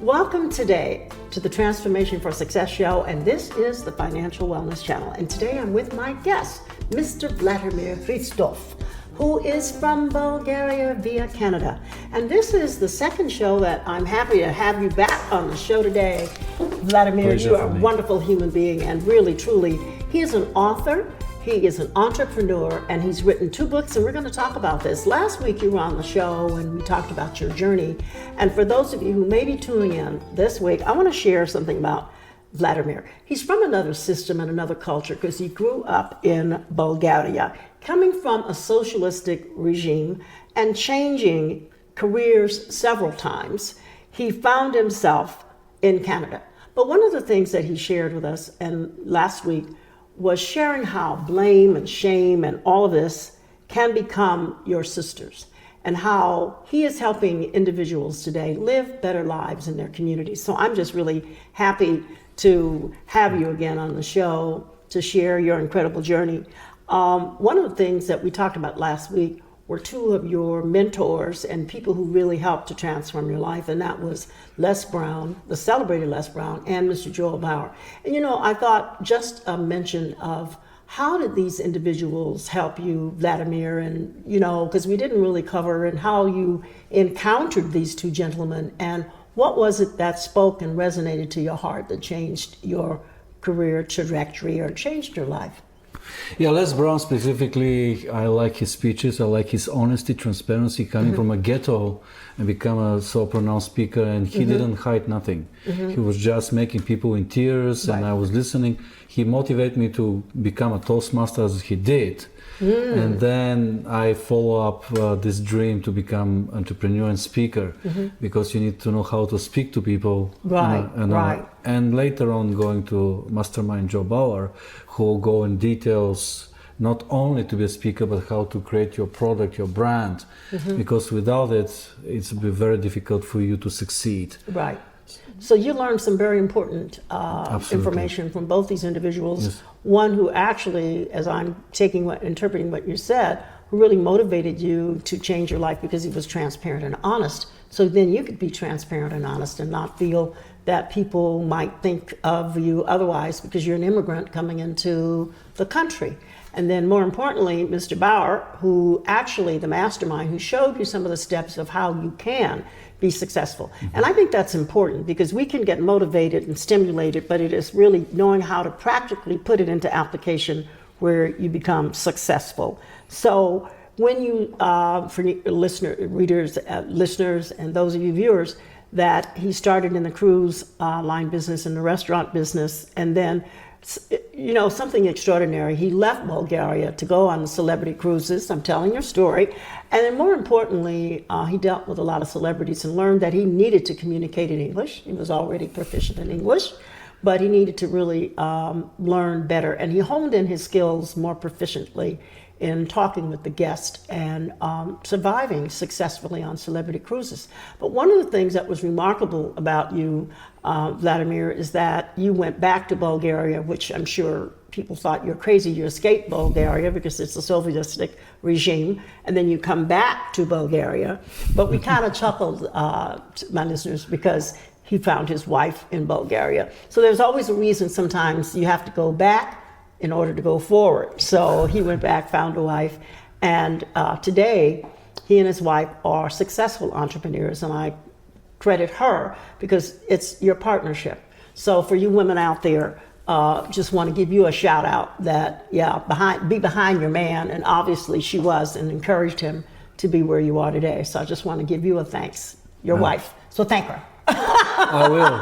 Welcome today to the Transformation for Success show, and this is the Financial Wellness Channel. And today I'm with my guest, Mr. Vladimir Hristov, who is from Bulgaria via Canada. And this is the second show that I'm happy to have you back on the show today. Vladimir, Pleasure you are a for me. wonderful human being, and really, truly, he is an author. He is an entrepreneur, and he's written 2 books, and we're going to talk about this. Last week you were on the show and we talked about your journey. And for those of you who may be tuning in this week, I want to share something about Vladimir. He's from another system and another culture because he grew up in Bulgaria, coming from a socialistic regime and changing careers several times. He found himself in Canada. But one of the things that he shared with us and last week was sharing how blame and shame and all of this can become your sisters, and how he is helping individuals today live better lives in their communities. So I'm just really happy to have you again on the show to share your incredible journey. One of the things that we talked about last week were 2 of your mentors and people who really helped to transform your life, and that was Les Brown, the celebrated Les Brown, and Mr. Joel Bauer. And I thought just a mention of how did these individuals help you, Vladimir, and because we didn't really cover, and how you encountered these 2 gentlemen, and what was it that spoke and resonated to your heart that changed your career trajectory or changed your life? Yeah, Les Brown specifically, I like his speeches. I like his honesty, transparency, coming from a ghetto and become a so pronounced speaker. And he didn't hide nothing. He was just making people in tears, and I was listening. He motivated me to become a Toastmaster as he did. And then I follow up this dream to become entrepreneur and speaker, because you need to know how to speak to people. And later on going to Mastermind Joe Bauer, who will go in details not only to be a speaker, but how to create your product, your brand, because without it, it's be very difficult for you to succeed. Right. So you learned some very important information from both these individuals. Yes. One who actually, as I'm interpreting what you said, who really motivated you to change your life because he was transparent and honest. So then you could be transparent and honest and not feel that people might think of you otherwise because you're an immigrant coming into the country. And then more importantly, Mr. Bauer, who actually, the mastermind, who showed you some of the steps of how you can be successful. And I think that's important because we can get motivated and stimulated, but it is really knowing how to practically put it into application where you become successful. So when you, for listeners, and those of you viewers, that he started in the cruise line business and the restaurant business, and then something extraordinary. He left Bulgaria to go on the celebrity cruises. I'm telling your story. And then more importantly, he dealt with a lot of celebrities and learned that he needed to communicate in English. He was already proficient in English, but he needed to really learn better. And he honed in his skills more proficiently in talking with the guest and surviving successfully on celebrity cruises. But one of the things that was remarkable about you, Vladimir, is that you went back to Bulgaria, which I'm sure people thought you're crazy. You escaped Bulgaria because it's a Sovietistic regime, and then you come back to Bulgaria. But we kind of chuckled, my listeners, because he found his wife in Bulgaria. So there's always a reason sometimes you have to go back in order to go forward. So he went back, found a wife, and today he and his wife are successful entrepreneurs, and I credit her because it's your partnership. So for you women out there, just want to give you a shout out that, be behind your man, and obviously she was, and encouraged him to be where you are today. So I just want to give you a thanks, your wife. So thank her. I will,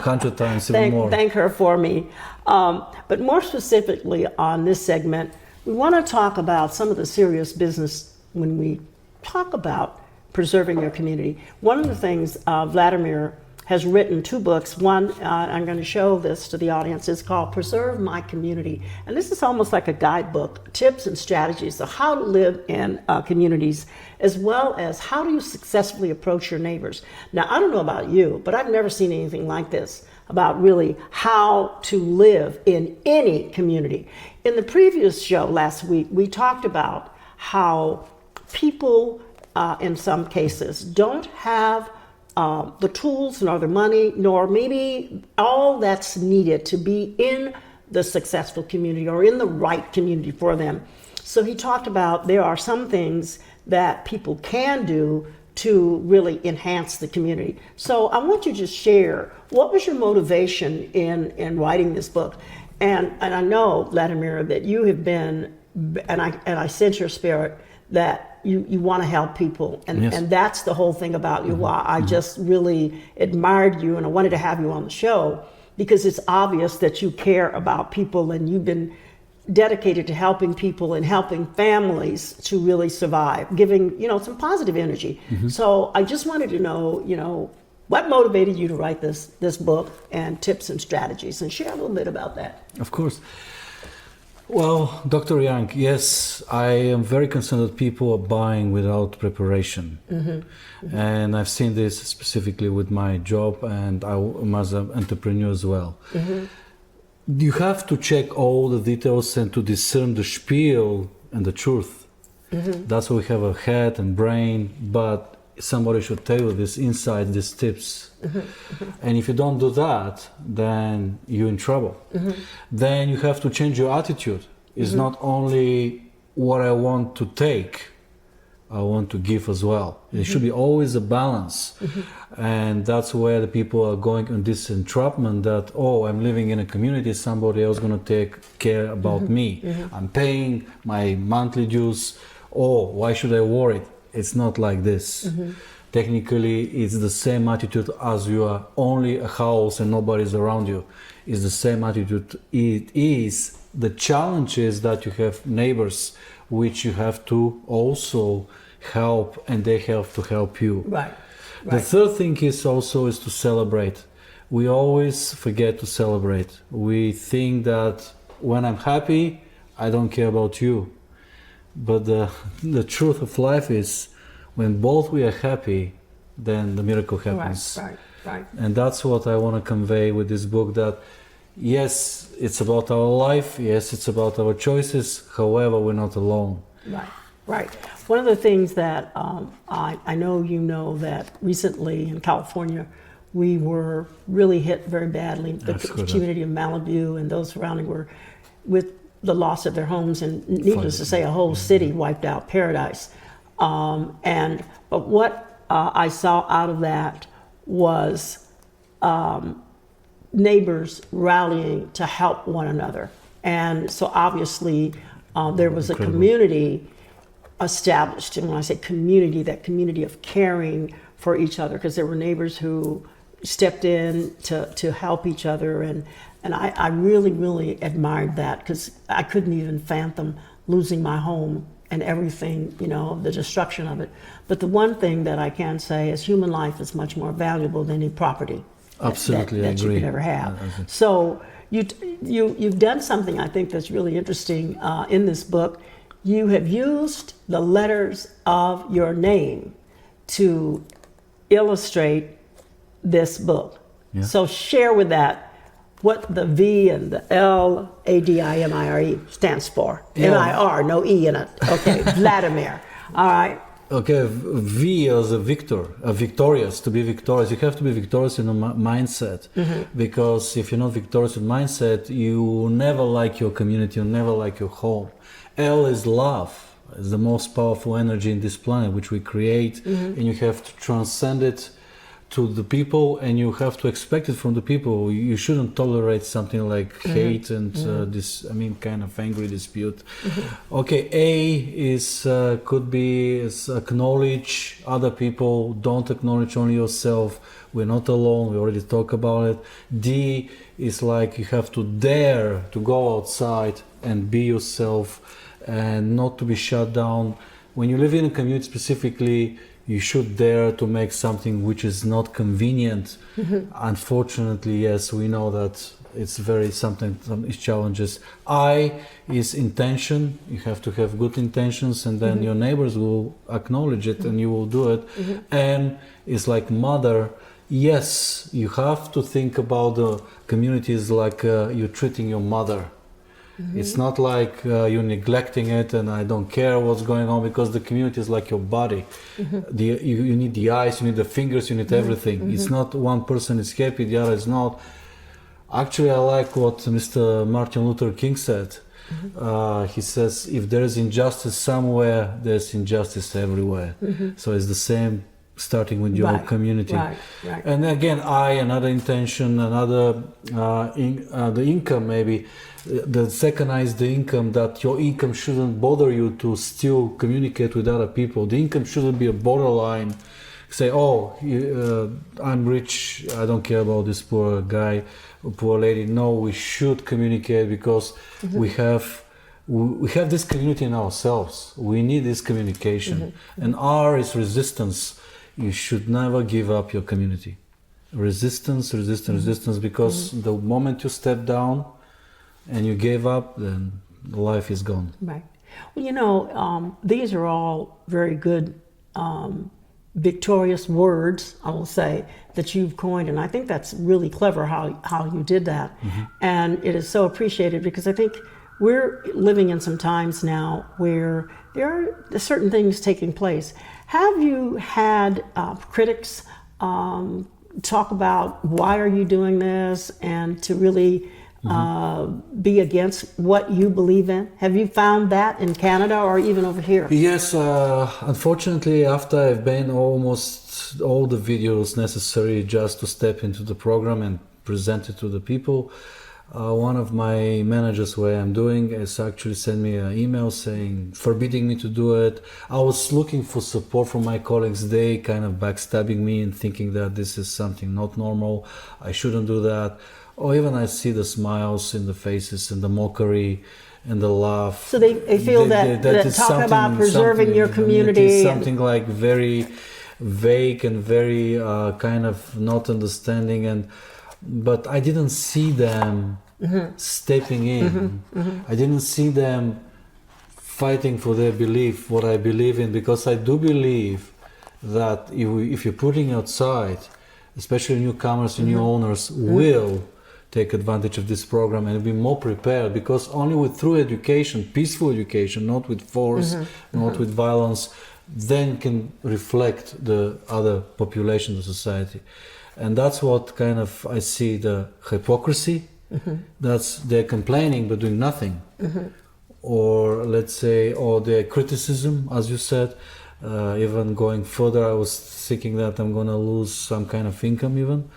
100 times even more. Thank her for me. But more specifically on this segment, we want to talk about some of the serious business when we talk about preserving your community. One of the things Vladimir has written 2 books. One, I'm going to show this to the audience, is called Preserve My Community. And this is almost like a guidebook, tips and strategies of how to live in communities, as well as how do you successfully approach your neighbors. Now, I don't know about you, but I've never seen anything like this about really how to live in any community. In the previous show last week, we talked about how people, in some cases, don't have the tools nor the money nor maybe all that's needed to be in the successful community or in the right community for them. So he talked about there are some things that people can do to really enhance the community. So I want you to just share, what was your motivation in writing this book? And I know, Vladimir, that you have been, and I sense your spirit, that you want to help people. And, yes. and that's the whole thing about you. Why I just really admired you and I wanted to have you on the show, because it's obvious that you care about people and you've been dedicated to helping people and helping families to really survive, giving, some positive energy. So I just wanted to know, what motivated you to write this book and tips and strategies, and share a little bit about that. Of course. Well, Dr. Young, yes, I am very concerned that people are buying without preparation. And I've seen this specifically with my job, and I'm as an entrepreneur as well. You have to check all the details and to discern the spiel and the truth. That's why we have a head and brain, but somebody should tell you this insight, these tips. And if you don't do that, then you're in trouble. Then you have to change your attitude. It's not only what I want to take, I want to give as well. There should be always a balance. And that's where the people are going on this entrapment that, oh, I'm living in a community, somebody else going to take care about me. I'm paying my monthly dues. Oh, why should I worry? It's not like this. Technically, it's the same attitude as you are only a house and nobody's around you. It's the same attitude. It is the challenge is that you have neighbors which you have to also help, and they have to help you. Right. The third thing is also to celebrate. We always forget to celebrate. We think that when I'm happy, I don't care about you. But the truth of life is, when both we are happy, then the miracle happens. Right. And that's what I want to convey with this book, that yes, it's about our life, yes, it's about our choices, however, we're not alone. Right. One of the things that I know that recently in California, we were really hit very badly, the community of Malibu and those surrounding were, with the loss of their homes, and needless to say, a whole city wiped out, paradise. But what I saw out of that was neighbors rallying to help one another. And so obviously there was a community established. And when I say community, that community of caring for each other, because there were neighbors who stepped in to help each other. And I really, really admired that, because I couldn't even fathom losing my home and everything, the destruction of it. But the one thing that I can say is human life is much more valuable than any property that you could ever have. So you've done something I think that's really interesting in this book. You have used the letters of your name to illustrate this book. So share with that what the V and the Vladimir stands for. M-I-R, no E in it. Okay, Vladimir. All right. Okay, V as a victor, victorious. To be victorious, you have to be victorious in a mindset. Because if you're not victorious in mindset, you never like your community, you never like your home. L is love. It's the most powerful energy in this planet, which we create, and you have to transcend it to the people, and you have to expect it from the people. You shouldn't tolerate something like hate and kind of angry dispute. Okay, A is could be acknowledge other people. Don't acknowledge only yourself. We're not alone. We already talked about it. D is like you have to dare to go outside and be yourself, and not to be shut down. When you live in a community specifically, you should dare to make something which is not convenient. Unfortunately, yes, we know that it's some challenges. I is intention. You have to have good intentions, and then your neighbors will acknowledge it and you will do it. M is like mother. Yes, you have to think about the communities like you're treating your mother. It's not like you're neglecting it and I don't care what's going on, because the community is like your body. You need the eyes, you need the fingers, you need everything. It's not one person is happy, the other is not. Actually, I like what Mr. Martin Luther King said. He says, if there is injustice somewhere, there's injustice everywhere. So it's the same starting with your community. Right. And again, another intention, the income maybe. The second is the income, that your income shouldn't bother you to still communicate with other people. The income shouldn't be a borderline. Say, I'm rich, I don't care about this poor guy, poor lady. No, we should communicate, because we have this community in ourselves. We need this communication. And R is resistance. You should never give up your community. Resistance, because the moment you step down and you gave up, then life is gone. Right. Well, these are all very good victorious words, I will say, that you've coined, and I think that's really clever how you did that. And it is so appreciated, because I think we're living in some times now where there are certain things taking place. Have you had critics talk about why are you doing this, and to really be against what you believe in? Have you found that in Canada or even over here? Yes, unfortunately, after I've been almost all the videos necessary just to step into the program and present it to the people, one of my managers where I'm doing is actually sent me an email saying, forbidding me to do it. I was looking for support from my colleagues. They kind of backstabbing me and thinking that this is something not normal. I shouldn't do that. Or even I see the smiles in the faces and the mockery and the laugh. So they feel that talking about preserving your community is something like very vague and very kind of not understanding. But I didn't see them stepping in. I didn't see them fighting for their belief, what I believe in, because I do believe that if you're putting outside, especially newcomers and new owners will take advantage of this program and be more prepared, because only through education, peaceful education, not with force, not with violence, then can reflect the other population of society. And that's what kind of I see the hypocrisy. That's they're complaining but doing nothing. Or let's say, or the criticism, as you said, even going further, I was thinking that I'm gonna lose some kind of income even,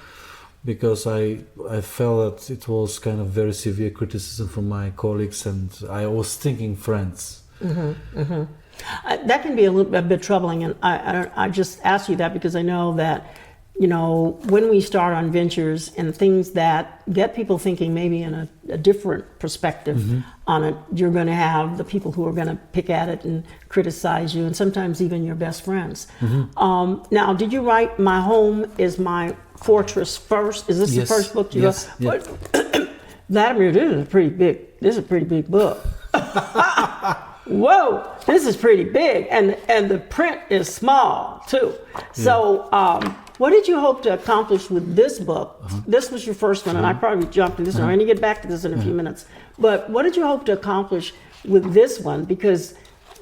because I felt that it was kind of very severe criticism from my colleagues, and I was thinking friends. That can be a bit troubling, and I just ask you that because I know that, when we start on ventures and things that get people thinking maybe in a different perspective on it, you're going to have the people who are going to pick at it and criticize you, and sometimes even your best friends. Now, did you write My Home is My Fortress first? Is this the first book you wrote? Yes. Vladimir, this is a pretty big book. Whoa, this is pretty big, and the print is small too. So what did you hope to accomplish with this book? This was your first one, and I probably jumped in this one. I'm going to get back to this in a few minutes. But what did you hope to accomplish with this one? Because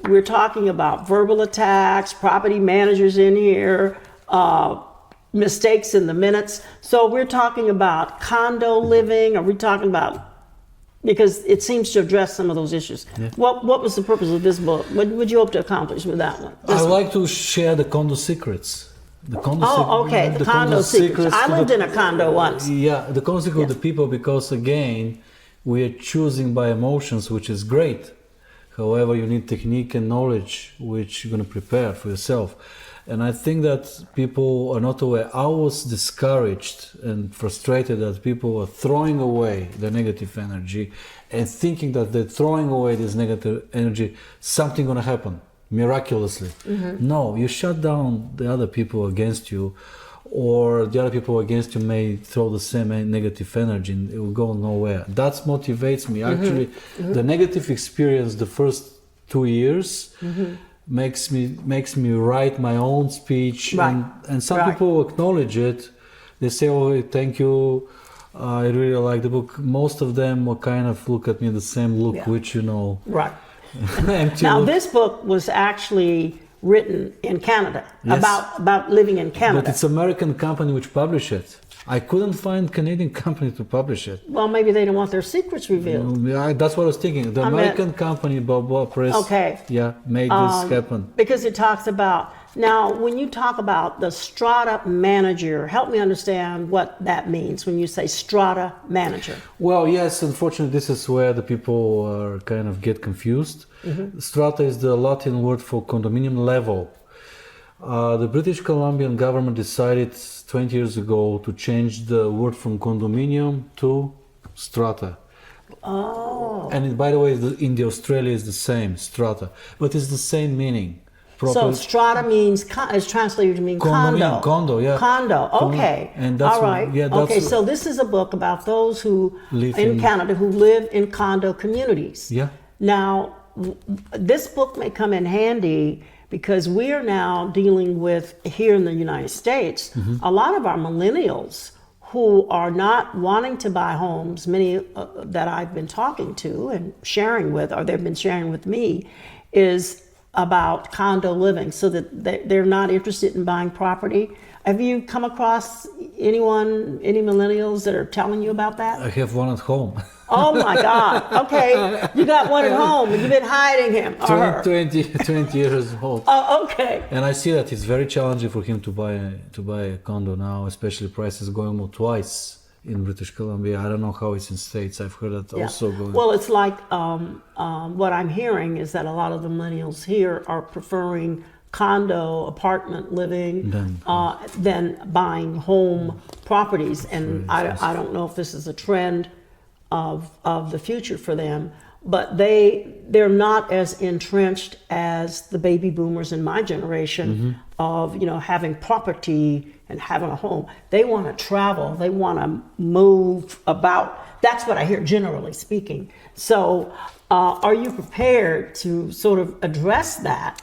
we're talking about verbal attacks, property managers in here, mistakes in the minutes. So we're talking about condo living. Are we talking about, because it seems to address some of those issues. What was the purpose of this book? What would you hope to accomplish with that one? I like to share the condo secrets. The condo secrets. I lived in a condo once. Yeah, the condo secrets of the people, because again, we are choosing by emotions, which is great. However, you need technique and knowledge, which you're going to prepare for yourself. And I think that people are not aware. I was discouraged and frustrated that people are throwing away the negative energy and thinking that they're throwing away this negative energy, something going to happen miraculously. No, you shut down the other people against you, or the other people against you may throw the same negative energy and it will go nowhere. That motivates me. Actually, the negative experience the first 2 years makes me write my own speech, and some people acknowledge it. They say, "Oh, thank you, I really like the book. Most of them will kind of look at me the same look, Yeah. which Right. empty Now, look. this book was actually written in Canada, Yes. about living in Canada. But it's American company which publish it. I couldn't find Canadian company to publish it. Well, maybe they don't want their secrets revealed. Yeah, that's what I was thinking. The American company, Balboa Press, Okay. yeah, made this happen. Because it talks about, now, when you talk about the strata manager, help me understand what that means when you say strata manager. Well, yes, unfortunately, this is where the people are kind of get confused. Strata is the Latin word for condominium level. The British Columbian government decided 20 years ago to change the word from condominium to strata. Oh. And by the way, in the Australia is the same, strata, but it's the same meaning. So strata means, is translated to mean condo. Condo, yeah. Condo, okay. And that's all right. yeah, that's okay, so this is a book about those who, Live in in- Canada, who live in condo communities. Yeah. Now, this book may come in handy because we are now dealing with, here in the United States, Mm-hmm. a lot of our millennials who are not wanting to buy homes, many that I've been talking to and sharing with, or they've been sharing with me, is about condo living, so that they're not interested in buying property. Have you come across any millennials that are telling you about that? I have one at home. Oh my God. Okay. You got one at home and you've been hiding him or her. 20 years old. Oh, okay. And I see that it's very challenging for him to buy a condo now, especially prices going up twice in British Columbia. I don't know how it's in States. I've heard that Yeah. also going. Well, it's like what I'm hearing is that a lot of the millennials here are preferring condo, apartment living than buying home properties. And I don't know if this is a trend of the future for them, but they're not as entrenched as the baby boomers in my generation of, having property and having a home. They want to travel. They want to move about. That's what I hear, generally speaking. So are you prepared to sort of address that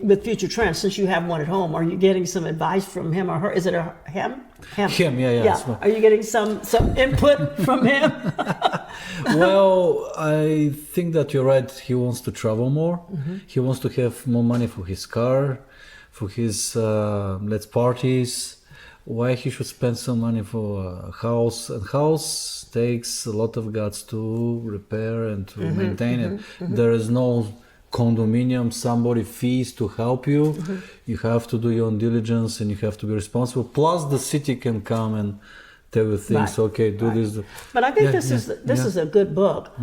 with future trends, since you have one at home? Are you getting some advice from him or her? Is it a him? Him, yeah. Are you getting some input from him? Well, I think that you're right. He wants to travel more. He wants to have more money for his car, for his let's parties. Why he should spend some money for a house? A house takes a lot of guts to repair and to maintain it. There is no condominium, somebody fees to help you. You have to do your own diligence and you have to be responsible. Plus the city can come and tell you things, okay, do this. But I think this is a good book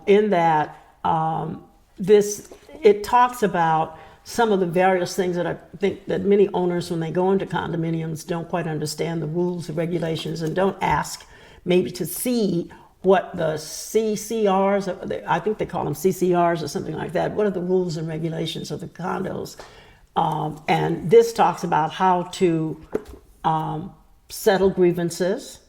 in that it talks about some of the various things that I think that many owners, when they go into condominiums, don't quite understand the rules and regulations and don't ask maybe to see what the CCRs, I think they call them CCRs or something like that. What are the rules and regulations of the condos? And this talks about how to settle grievances,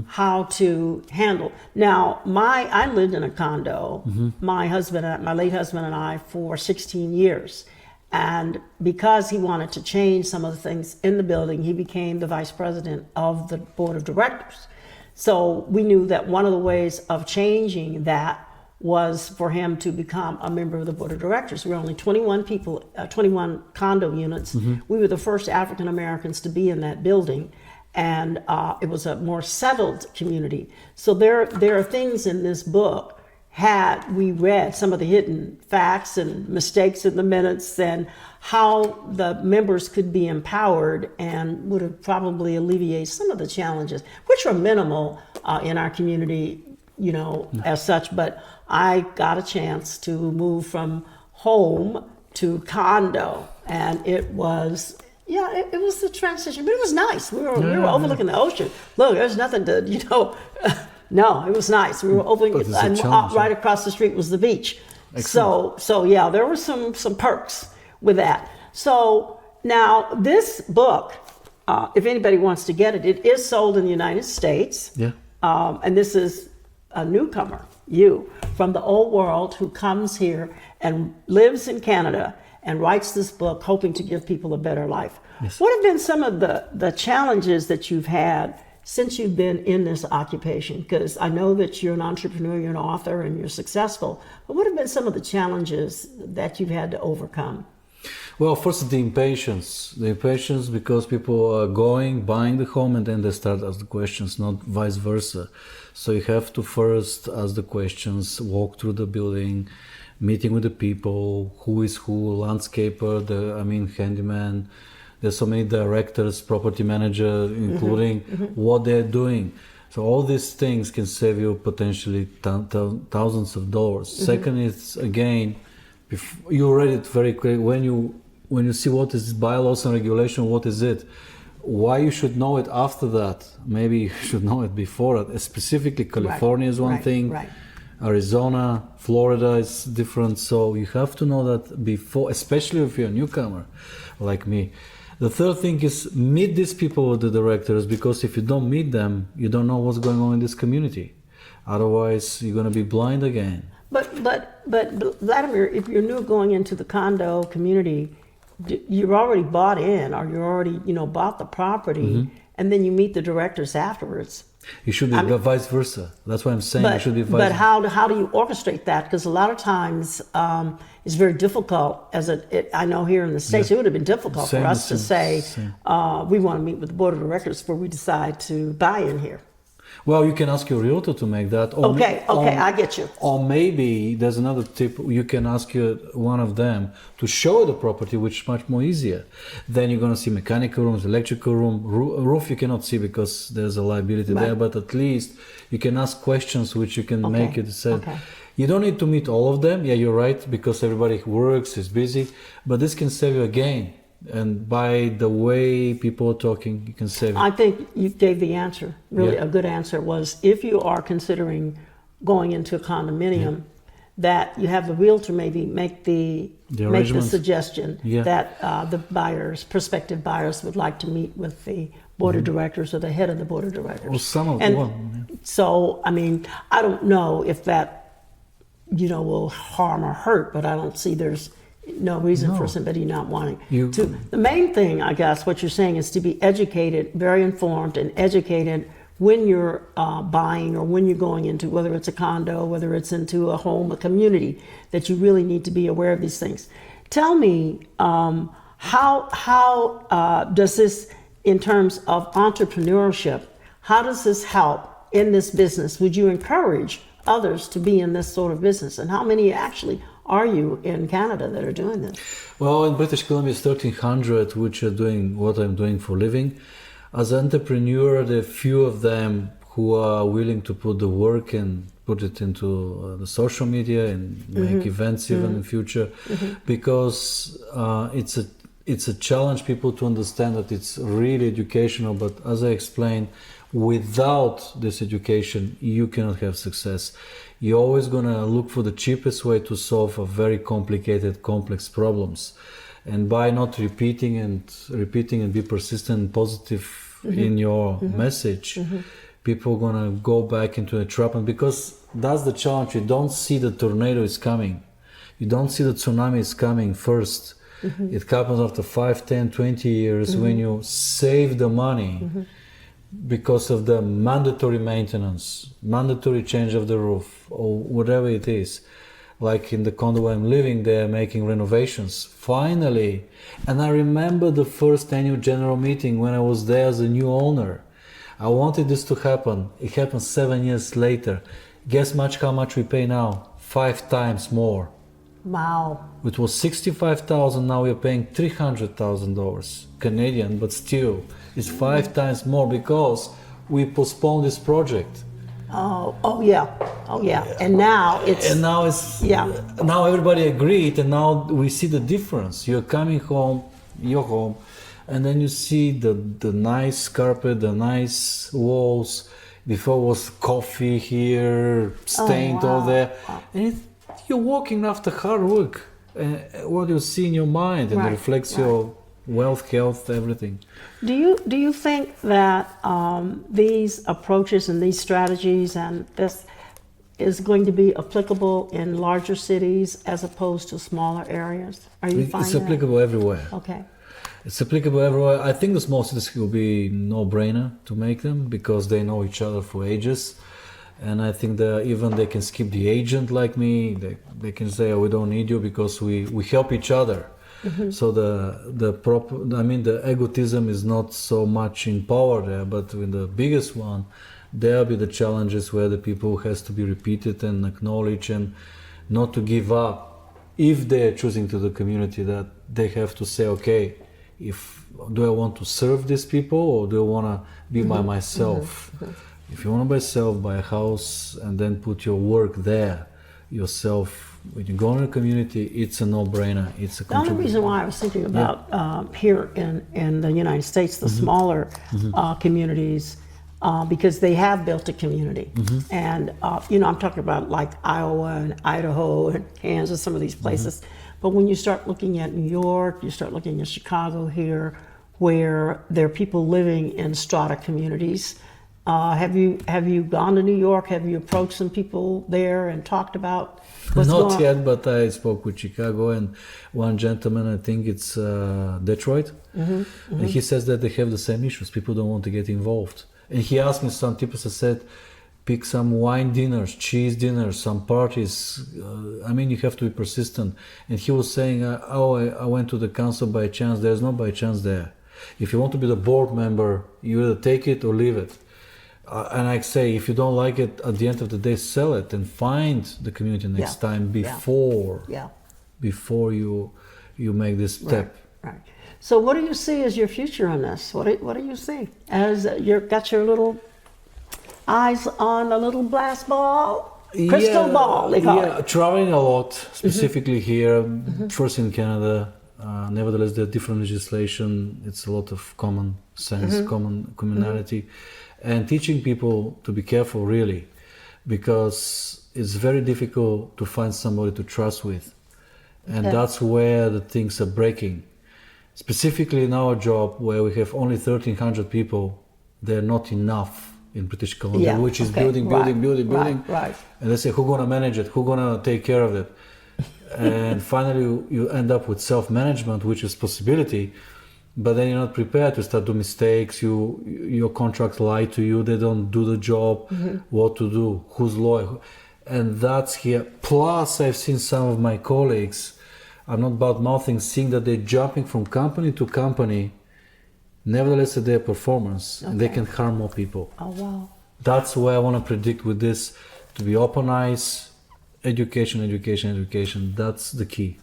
how to handle. Now, I lived in a condo, my late husband and I, for 16 years. And because he wanted to change some of the things in the building, he became the vice president of the board of directors. So we knew that one of the ways of changing that was for him to become a member of the board of directors. We were only 21 people, 21 condo units. We were the first African Americans to be in that building, and it was a more settled community. So there are things in this book, had we read some of the hidden facts and mistakes in the minutes, and how the members could be empowered and would have probably alleviated some of the challenges, which are minimal in our community, as such. But I got a chance to move from home to condo, and it was, it was the transition, but it was nice. We were overlooking the ocean. Look, there's nothing to, no, it was nice. We were overlooking, and right across the street was the beach. Excellent. So yeah, there were some perks with that. So now this book, if anybody wants to get it, it is sold in the United States. Yeah. And this is a newcomer, you, from the old world, who comes here and lives in Canada and writes this book hoping to give people a better life. Yes. What have been some of the challenges that you've had since you've been in this occupation, because I know that you're an entrepreneur, you're an author, and you're successful, but what have been some of the challenges that you've had to overcome? Well, first the impatience because people are buying the home, and then they start ask the questions, not vice versa. So you have to first ask the questions, walk through the building, meeting with the people, who is who, landscaper, handyman. There's so many directors, property manager, including what they're doing. So all these things can save you potentially thousands of dollars. Second is, again, you read it very quickly. When you see what is bylaws and regulation, what is it? Why you should know it after that? Maybe you should know it before that. Specifically, California is one thing. Right. Arizona, Florida is different. So you have to know that before, especially if you're a newcomer like me. The third thing is meet these people, the directors, because if you don't meet them, you don't know what's going on in this community. Otherwise, you're going to be blind again. But Vladimir, if you're new going into the condo community, you're already bought in, or you're already bought the property, and then you meet the directors afterwards. You should be vice versa. That's why I'm saying you should be vice versa. But how do you orchestrate that? Because a lot of times it's very difficult. I know here in the States, it would have been difficult for us to say, we want to meet with the board of directors before we decide to buy in here. Well, you can ask your realtor to make that. Okay, I get you. Or maybe there's another tip. You can ask one of them to show the property, which is much more easier. Then you're going to see mechanical rooms, electrical room, roof you cannot see because there's a liability there. But at least you can ask questions which you can make you decide. Okay. You don't need to meet all of them. Yeah, you're right, because everybody works, is busy. But this can save you again. And by the way people are talking, you can save it. I think you gave the answer. Really, a good answer was, if you are considering going into a condominium, that you have the realtor maybe make the suggestion that the prospective buyers would like to meet with the board of directors or the head of the board of directors. Well, some of them. So, I don't know if that, will harm or hurt, but I don't see there's no reason for somebody not wanting to. The main thing, I guess, what you're saying is to be educated, very informed and educated when you're buying or when you're going into, whether it's a condo, whether it's into a home, a community, that you really need to be aware of these things. Tell me, how does this, in terms of entrepreneurship, how does this help in this business? Would you encourage others to be in this sort of business? And how many actually are you in Canada that are doing this? Well, in British Columbia, it's 1,300 which are doing what I'm doing for a living. As an entrepreneur, there are few of them who are willing to put the work and put it into the social media and make events even in the future, because it's a challenge people to understand that it's really educational. But as I explained, without this education, you cannot have success. You're always going to look for the cheapest way to solve a very complicated, complex problems. And by not repeating and be persistent and positive in your message, people are going to go back into a trap. And because that's the challenge, you don't see the tornado is coming. You don't see the tsunami is coming first. It happens after 5, 10, 20 years when you save the money because of the mandatory maintenance, mandatory change of the roof, or whatever it is. Like in the condo where I'm living, they're making renovations. Finally, and I remember the first annual general meeting when I was there as a new owner. I wanted this to happen. It happened 7 years later. Guess how much we pay now? 5 times more. Wow. It was $65,000, now we're paying $300,000 Canadian, but still, it's 5 times more because we postponed this project. Oh yeah. And now it's now everybody agreed, and now we see the difference. You're coming home, your home, and then you see the nice carpet, the nice walls. Before was coffee here, stained all there, and you're walking after hard work. What you see in your mind, and it reflects your wealth, health, everything. Do you think that these approaches and these strategies and this is going to be applicable in larger cities as opposed to smaller areas? Are you finding it's applicable everywhere? Okay. It's applicable everywhere. I think the small cities will be no-brainer to make them because they know each other for ages. And I think that even they can skip the agent like me. They can say, oh, we don't need you because we help each other. So the egotism is not so much in power there, but with the biggest one, there'll be the challenges where the people has to be repeated and acknowledged and not to give up. If they are choosing to the community, that they have to say, okay, do I want to serve these people or do I want to be by myself? If you want to by yourself, buy a house and then put your work there yourself. When you go in a community, it's a no-brainer. It's a The only reason why I was thinking about here in the United States, the smaller communities, because they have built a community. And, I'm talking about like Iowa and Idaho and Kansas, some of these places. But when you start looking at New York, you start looking at Chicago here, where there are people living in strata communities. Have you gone to New York? Have you approached some people there and talked about what's going on? Not yet, but I spoke with Chicago and one gentleman, I think it's Detroit. And he says that they have the same issues. People don't want to get involved. And he asked me some tips. I said, pick some wine dinners, cheese dinners, some parties. You have to be persistent. And he was saying, I went to the council by chance. There's no by chance there. If you want to be the board member, you either take it or leave it. And I say, if you don't like it, at the end of the day, sell it and find the community next time before you make this step. Right. So what do you see as your future on this? What do you see as you've got your little eyes on a little glass ball, crystal ball, they call it? Traveling a lot, specifically here, first in Canada. Nevertheless, there are different legislation. It's a lot of common sense, commonality. And teaching people to be careful, really, because it's very difficult to find somebody to trust with. And that's where the things are breaking. Specifically in our job, where we have only 1,300 people, they're not enough in British Columbia, which is building. Right. And they say, who's going to manage it? Who's going to take care of it? And finally, you end up with self-management, which is possibility. But then you're not prepared to start doing mistakes. Your contracts lie to you. They don't do the job. What to do? Who's loyal? And that's here. Plus, I've seen some of my colleagues. I'm not bad mouthing, seeing that they're jumping from company to company. Nevertheless, at their performance, and they can harm more people. Oh wow! That's where I want to predict with this: to be open eyes, education. That's the key.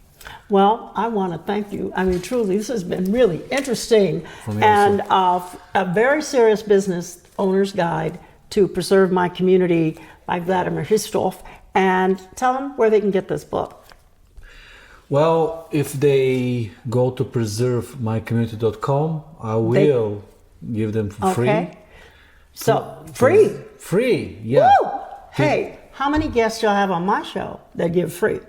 Well, I want to thank you. Truly, this has been really interesting and a very serious business owner's guide to preserve my community by Vladimir Hristov. And tell them where they can get this book. Well, if they go to preservemycommunity.com, I will give them for free. So, free? Free, yeah. Woo! Hey, how many guests y'all have on my show that give free?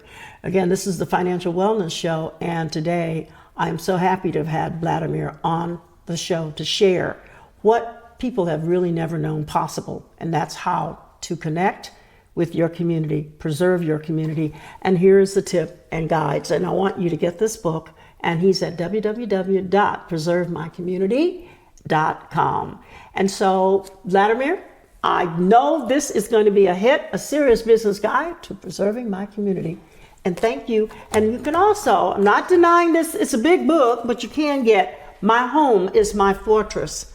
Again, this is the Financial Wellness Show, and today I am so happy to have had Vladimir on the show to share what people have really never known possible, and that's how to connect with your community, preserve your community. And here's the tip and guides, and I want you to get this book, and he's at www.preservemycommunity.com. And so, Vladimir, I know this is going to be a hit, a serious business guide to preserving my community. And thank you. And you can also, I'm not denying this, it's a big book, but you can get My Home is My Fortress.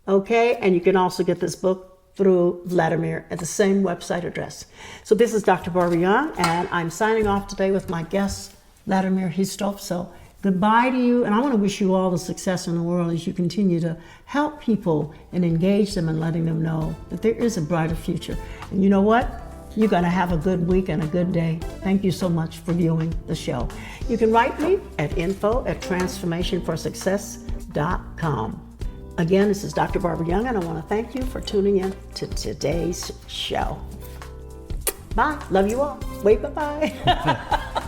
Okay? And you can also get this book through Vladimir at the same website address. So this is Dr. Barbara Young, and I'm signing off today with my guest, Vladimir Hristov. So goodbye to you, and I want to wish you all the success in the world as you continue to help people and engage them and letting them know that there is a brighter future. And you know what? You're going to have a good week and a good day. Thank you so much for viewing the show. You can write me at info@transformationforsuccess.com. Again, this is Dr. Barbara Young, and I want to thank you for tuning in to today's show. Bye. Love you all. Wait, bye-bye.